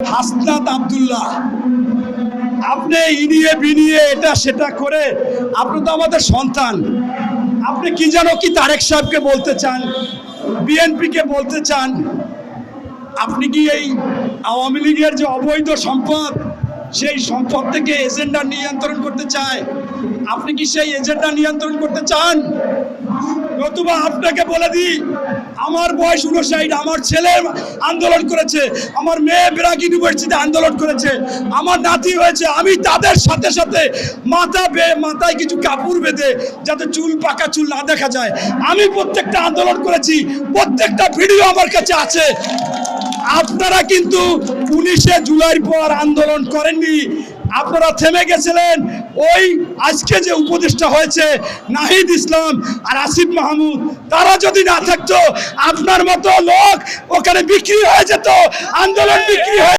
হাসনাত আব্দুল্লাহ, আপনি ইনিয়ে বিনিয়ে এটা সেটা করে, আপনি তো আমাদের সন্তান। আপনি কি যেন কি তারেক সাহেবকে বলতে চান, বিএনপিকে বলতে চান, আপনি কি এই আওয়ামী লীগের যে অবৈধ সম্পদ, সেই সম্পদ থেকে এজেন্ডা নিয়ন্ত্রণ করতে চায়? আপনি কি সেই এজেন্ডা নিয়ন্ত্রণ করতে চান? নতুবা আপনাকে বলে দিই, আমার বয়স 59, আমার ছেলে আন্দোলন করেছে, আমার মেয়ে ব্র্যাক ইউনিভার্সিটিতে আন্দোলন করেছে, আমার নাতি হয়েছে, আমি তাদের সাথে সাথে মাথায় কিছু কাপড় বেঁধে যাতে চুল পাকা চুল না দেখা যায়, আমি প্রত্যেকটা আন্দোলন করেছি, প্রত্যেকটা ভিডিও আমার কাছে আছে। আপনারা কিন্তু 19শে জুলাইয়ের পর আন্দোলন করেননি, আপনারা থেমে গেছিলেন। ওই আজকে যে উপদেষ্টা হয়েছে নাহিদ ইসলাম আর আসিফ মাহমুদ, তারা যদি না থাকতো আপনার মতো লোক ওখানে বিক্রি হয়ে যেত, আন্দোলন বিক্রি হয়ে